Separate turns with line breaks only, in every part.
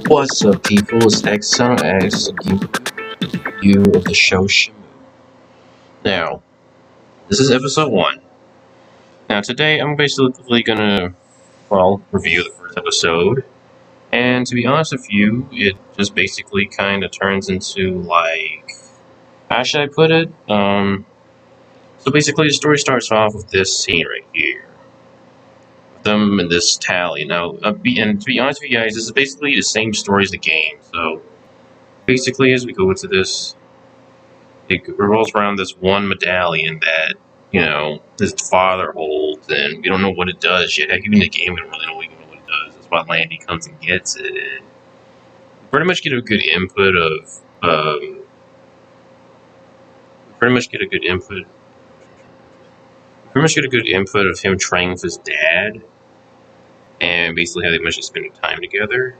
What's up, people? It's X Son of X, giving you of the show Shenmue. Now, this is episode 1. Now, today I'm basically gonna, review the first episode. And to be honest with you, it just basically kind of turns into, how should I put it? So basically the story starts off with this scene right here. Them in this tally. Now, and to be honest with you guys, this is basically the same story as the game. So, basically, as we go into this, it revolves around this one medallion that, his father holds, and we don't know what it does yet. Heck, even the game, we don't really know what it does. That's why Landy comes and gets it, and pretty much get a good input of, pretty much get a good input, of him training with his dad, and basically how they much spending time together.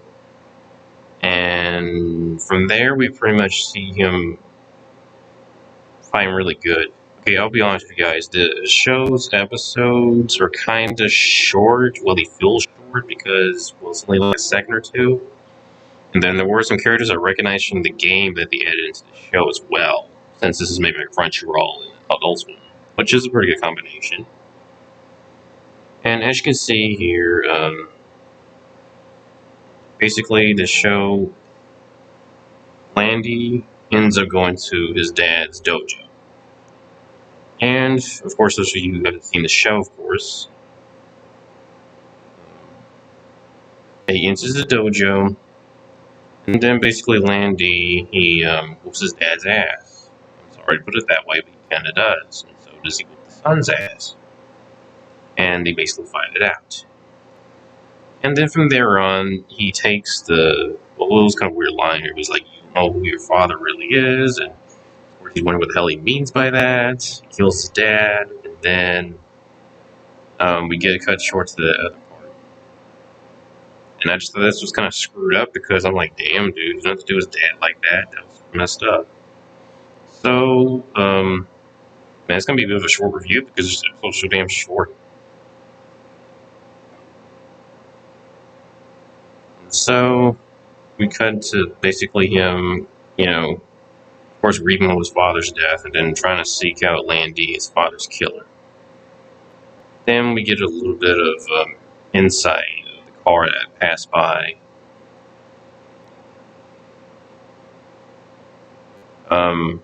And from there, we pretty much see him fighting really good. Okay, I'll be honest with you guys. The show's episodes are kind of short. Well, they feel short because, it's only like a second or two. And then there were some characters I recognized from the game that they added into the show as well, since this is maybe a Crunchyroll and Adult Swim, which is a pretty good combination. And as you can see here, basically the show, Landy ends up going to his dad's dojo. And, of course, those of you who haven't seen the show, of course, he enters the dojo, and then basically Landy, he whoops his dad's ass. I'm sorry to put it that way, but he kind of does. And so does he whoop the son's ass. And they basically fight it out. And then from there on, he takes it was kind of a weird line here. He was like, you know who your father really is, and he's wondering what the hell he means by that. He kills his dad, and then we get a cut short to the other part. And I just thought this was kind of screwed up because I'm like, damn, dude, you don't have to do his dad like that. That was messed up. So, man, it's going to be a bit of a short review because this episode's so damn short. So, we cut to basically him, of course, grieving over his father's death and then trying to seek out Landy, his father's killer. Then we get a little bit of insight of the car that passed by. Oh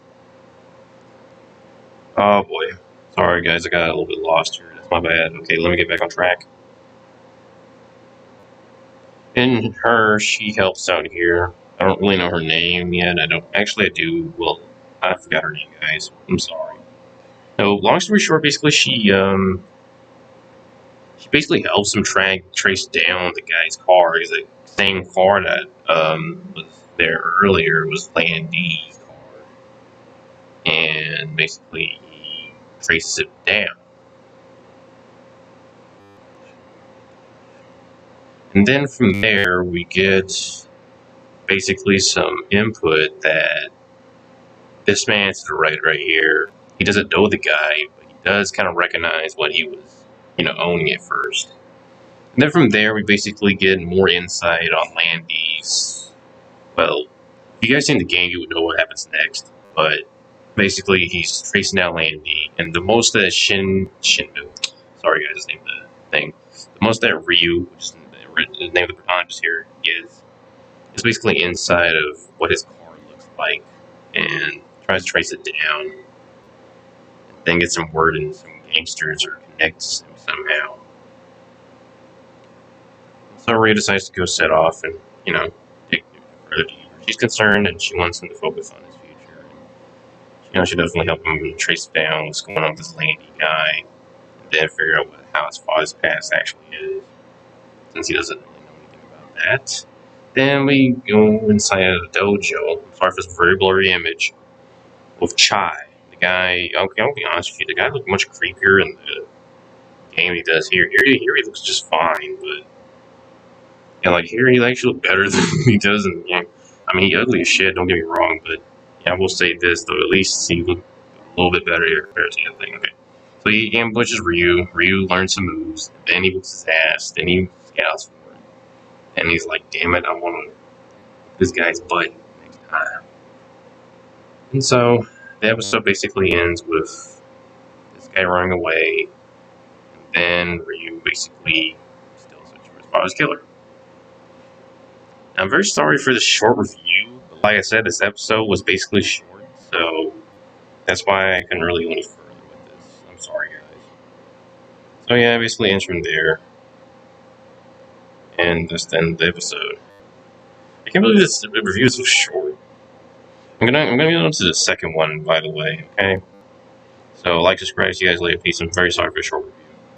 boy. Sorry guys, I got a little bit lost here. That's my bad. Okay, let me get back on track. And she helps out here. I don't really know her name yet. I do. Well, I forgot her name, guys. I'm sorry. So, long story short, basically, she basically helps him trace down the guy's car. He's the same car that was there earlier was Landy's car, and basically he traces it down. And then from there, we get basically some input that this man to the right here, he doesn't know the guy, but he does kind of recognize what he was, owning at first. And then from there, we basically get more insight on Landy's. Well, if you guys seen the game, you would know what happens next. But basically, he's tracing down Landy, and the most that Shenmue. Sorry, guys, named the thing. The most that Ryu, which is the name of the protagonist here, is basically inside of what his car looks like, and tries to trace it down, and then get some word in some gangsters or connects him somehow. So Ray decides to go set off and, take further to where she's concerned, and she wants him to focus on his future. And, she definitely help him trace down what's going on with this Landy guy, and then figure out how his father's past actually is, since he doesn't really know anything about that. Then we go inside of the dojo. I'm sorry for this very blurry image. With Chai. The guy, okay, I'll be honest with you, the guy looked much creepier in the game he does here. Here he looks just fine, but here he actually looks better than he does in the game. I mean, he ugly as shit, don't get me wrong, but I will say this, though, at least he looked a little bit better here compared to the other thing. Okay. So he ambushes Ryu. Ryu learns some moves, then he whoops his ass, then he scouts for it. and he's like, damn it, I want to this guy's butt next time. And so the episode basically ends with this guy running away, and then Ryu basically steals it from his father's killer. I'm very sorry for the short review, but like I said, this episode was basically short, so that's why I couldn't really go any further with this. I'm sorry, guys. So yeah, basically ends from there, and just end the episode. I can't believe this review is so short. I'm gonna get on to the second one, by the way. Okay. So like, subscribe, see you guys later. Peace. I'm very sorry for the short review.